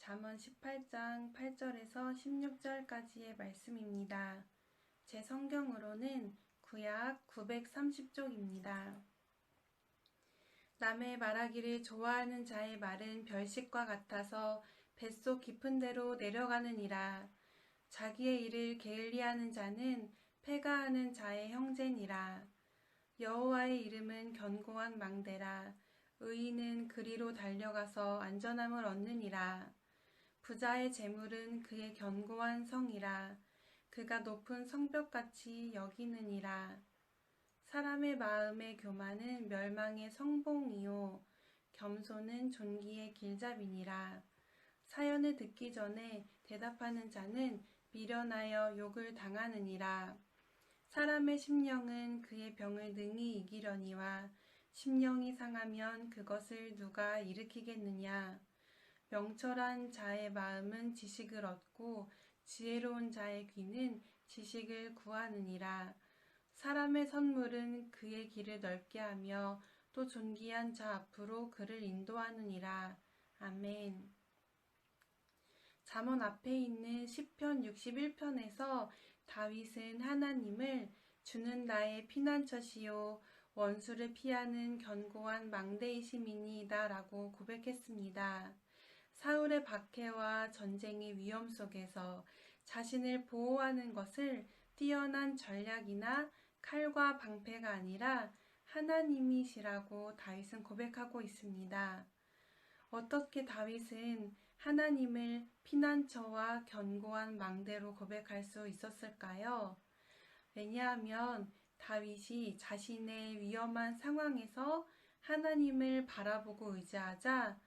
잠언 18장 8절에서 16절까지의 말씀입니다. 제 성경으로는 구약 930쪽입니다. 남의 말하기를 좋아하는 자의 말은 별식과 같아서 뱃속 깊은 데로 내려가느니라. 자기의 일을 게을리하는 자는 패가하는 자의 형제니라. 여호와의 이름은 견고한 망대라. 의인은 그리로 달려가서 안전함을 얻느니라. 부자의 재물은 그의 견고한 성이라. 그가 높은 성벽같이 여기느니라. 사람의 마음의 교만은 멸망의 성봉이요 겸손은 존귀의 길잡이니라. 사연을 듣기 전에 대답하는 자는 미련하여 욕을 당하느니라. 사람의 심령은 그의 병을 능히 이기려니와 심령이 상하면 그것을 누가 일으키겠느냐. 명철한 자의 마음은 지식을 얻고 지혜로운 자의 귀는 지식을 구하느니라. 사람의 선물은 그의 길을 넓게 하며 또 존귀한 자 앞으로 그를 인도하느니라. 아멘. 잠언 앞에 있는 시편 61편에서 다윗은 하나님을 주는 나의 피난처시요 원수를 피하는 견고한 망대이심이니이다 라고 고백했습니다. 사울의 박해와 전쟁의 위험 속에서 자신을 보호하는 것을 뛰어난 전략이나 칼과 방패가 아니라 하나님이시라고 다윗은 고백하고 있습니다. 어떻게 다윗은 하나님을 피난처와 견고한 망대로 고백할 수 있었을까요? 왜냐하면 다윗이 자신의 위험한 상황에서 하나님을 바라보고 의지하자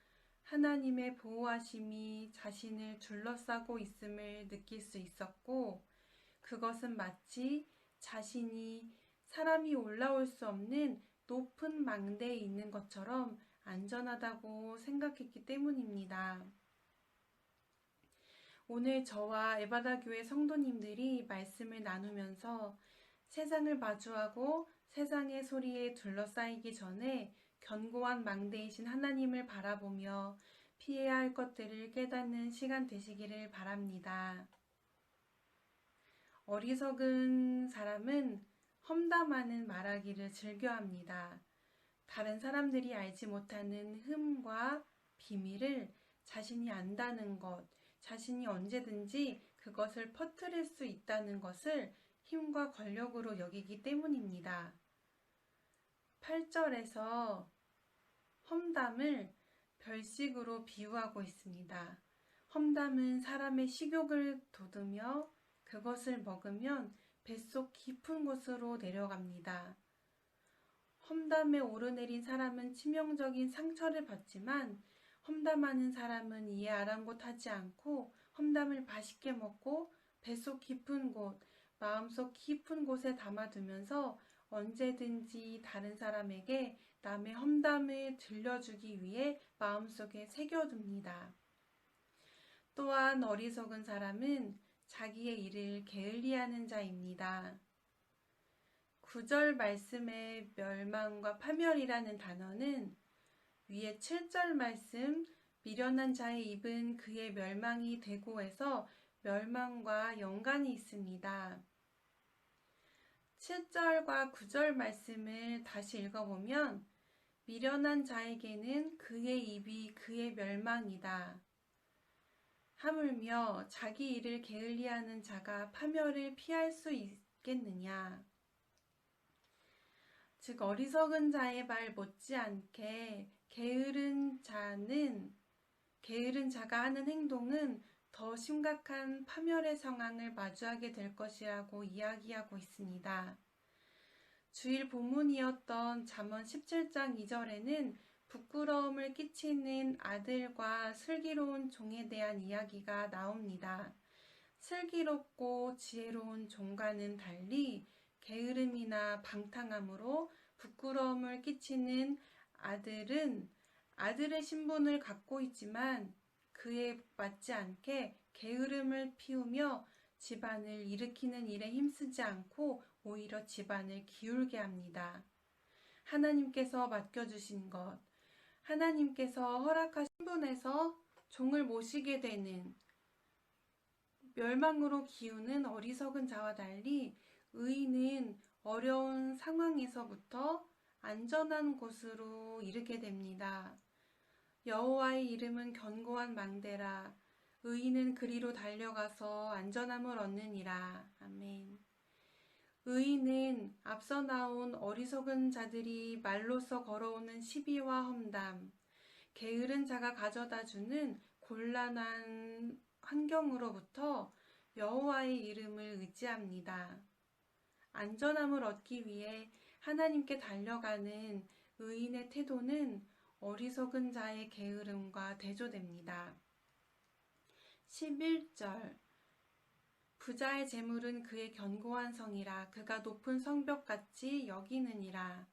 하나님의 보호하심이 자신을 둘러싸고 있음을 느낄 수 있었고, 그것은 마치 자신이 사람이 올라올 수 없는 높은 망대에 있는 것처럼 안전하다고 생각했기 때문입니다. 오늘 저와 에바다 교회 성도님들이 말씀을 나누면서 세상을 마주하고 세상의 소리에 둘러싸이기 전에 견고한 망대이신 하나님을 바라보며 피해야 할 것들을 깨닫는 시간 되시기를 바랍니다. 어리석은 사람은 험담하는 말하기를 즐겨합니다. 다른 사람들이 알지 못하는 흠과 비밀을 자신이 안다는 것, 자신이 언제든지 그것을 퍼뜨릴 수 있다는 것을 힘과 권력으로 여기기 때문입니다. 8절에서 험담을 별식으로 비유하고 있습니다. 험담은 사람의 식욕을 돋우며 그것을 먹으면 뱃속 깊은 곳으로 내려갑니다. 험담에 오르내린 사람은 치명적인 상처를 받지만 험담하는 사람은 이에 아랑곳하지 않고 험담을 맛있게 먹고 뱃속 깊은 곳, 마음속 깊은 곳에 담아두면서 언제든지 다른 사람에게 남의 험담을 들려주기 위해 마음속에 새겨둡니다. 또한 어리석은 사람은 자기의 일을 게을리하는 자입니다. 9절 말씀의 멸망과 파멸이라는 단어는 위에 7절 말씀 미련한 자의 입은 그의 멸망이 되고에서 멸망과 연관이 있습니다. 7절과 9절 말씀을 다시 읽어보면 미련한 자에게는 그의 입이 그의 멸망이다. 하물며 자기 일을 게을리하는 자가 파멸을 피할 수 있겠느냐. 즉 어리석은 자의 말 못지않게 게으른 자가 하는 행동은 더 심각한 파멸의 상황을 마주하게 될 것이라고 이야기하고 있습니다. 주일 본문이었던 잠언 17장 2절에는 부끄러움을 끼치는 아들과 슬기로운 종에 대한 이야기가 나옵니다. 슬기롭고 지혜로운 종과는 달리 게으름이나 방탕함으로 부끄러움을 끼치는 아들은 아들의 신분을 갖고 있지만 그에 맞지 않게 게으름을 피우며 집안을 일으키는 일에 힘쓰지 않고 오히려 집안을 기울게 합니다. 하나님께서 맡겨주신 것, 하나님께서 허락하신 신분에서 종을 모시게 되는 멸망으로 기우는 어리석은 자와 달리 의인은 어려운 상황에서부터 안전한 곳으로 이르게 됩니다. 여호와의 이름은 견고한 망대라. 의인은 그리로 달려가서 안전함을 얻느니라. 아멘. 의인은 앞서 나온 어리석은 자들이 말로써 걸어오는 시비와 험담, 게으른 자가 가져다주는 곤란한 환경으로부터 여호와의 이름을 의지합니다. 안전함을 얻기 위해 하나님께 달려가는 의인의 태도는 어리석은 자의 게으름과 대조됩니다. 11절 부자의 재물은 그의 견고한 성이라 그가 높은 성벽같이 여기느니라.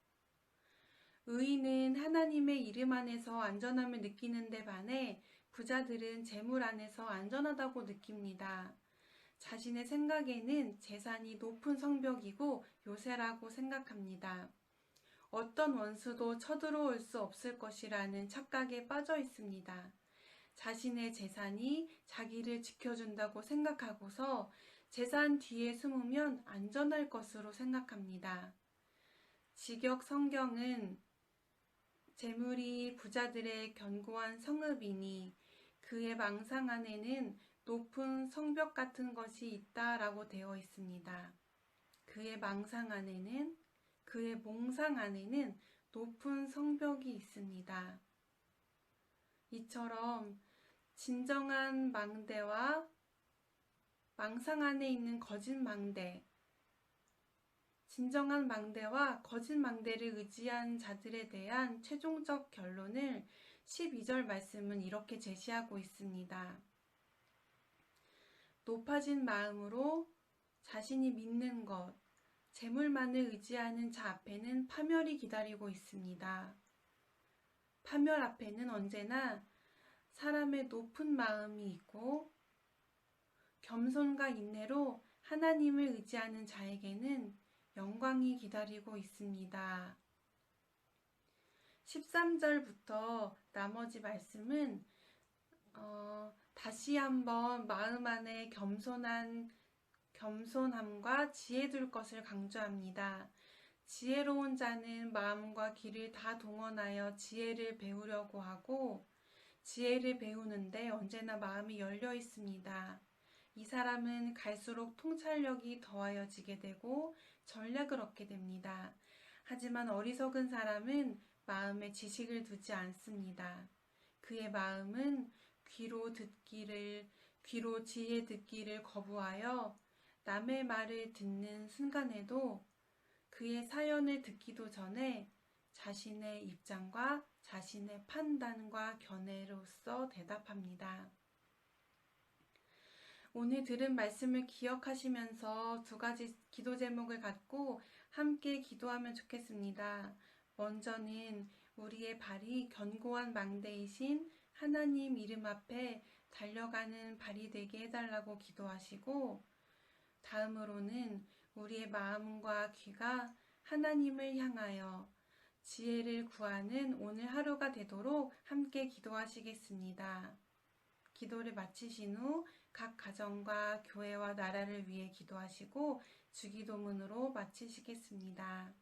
의인은 하나님의 이름 안에서 안전함을 느끼는 데 반해 부자들은 재물 안에서 안전하다고 느낍니다. 자신의 생각에는 재산이 높은 성벽이고 요새라고 생각합니다. 어떤 원수도 쳐들어올 수 없을 것이라는 착각에 빠져 있습니다. 자신의 재산이 자기를 지켜준다고 생각하고서 재산 뒤에 숨으면 안전할 것으로 생각합니다. 직역 성경은 재물이 부자들의 견고한 성읍이니 그의 망상 안에는 높은 성벽 같은 것이 있다라고 되어 있습니다. 그의 망상 안에는, 그의 몽상 안에는 높은 성벽이 있습니다. 이처럼 진정한 망대와 망상 안에 있는 거짓 망대, 진정한 망대와 거짓 망대를 의지한 자들에 대한 최종적 결론을 12절 말씀은 이렇게 제시하고 있습니다. 높아진 마음으로 자신이 믿는 것, 재물만을 의지하는 자 앞에는 파멸이 기다리고 있습니다. 파멸 앞에는 언제나 사람의 높은 마음이 있고 겸손과 인내로 하나님을 의지하는 자에게는 영광이 기다리고 있습니다. 13절부터 나머지 말씀은 다시 한번 마음 안에 겸손함과 지혜 둘 것을 강조합니다. 지혜로운 자는 마음과 귀를 다 동원하여 지혜를 배우려고 하고 지혜를 배우는데 언제나 마음이 열려 있습니다. 이 사람은 갈수록 통찰력이 더하여지게 되고 전략을 얻게 됩니다. 하지만 어리석은 사람은 마음에 지식을 두지 않습니다. 그의 마음은 귀로 지혜 듣기를 거부하여 남의 말을 듣는 순간에도 그의 사연을 듣기도 전에 자신의 입장과 자신의 판단과 견해로서 대답합니다. 오늘 들은 말씀을 기억하시면서 두 가지 기도 제목을 갖고 함께 기도하면 좋겠습니다. 먼저는 우리의 발이 견고한 망대이신 하나님 이름 앞에 달려가는 발이 되게 해달라고 기도하시고, 다음으로는 우리의 마음과 귀가 하나님을 향하여 지혜를 구하는 오늘 하루가 되도록 함께 기도하시겠습니다. 기도를 마치신 후 각 가정과 교회와 나라를 위해 기도하시고 주기도문으로 마치시겠습니다.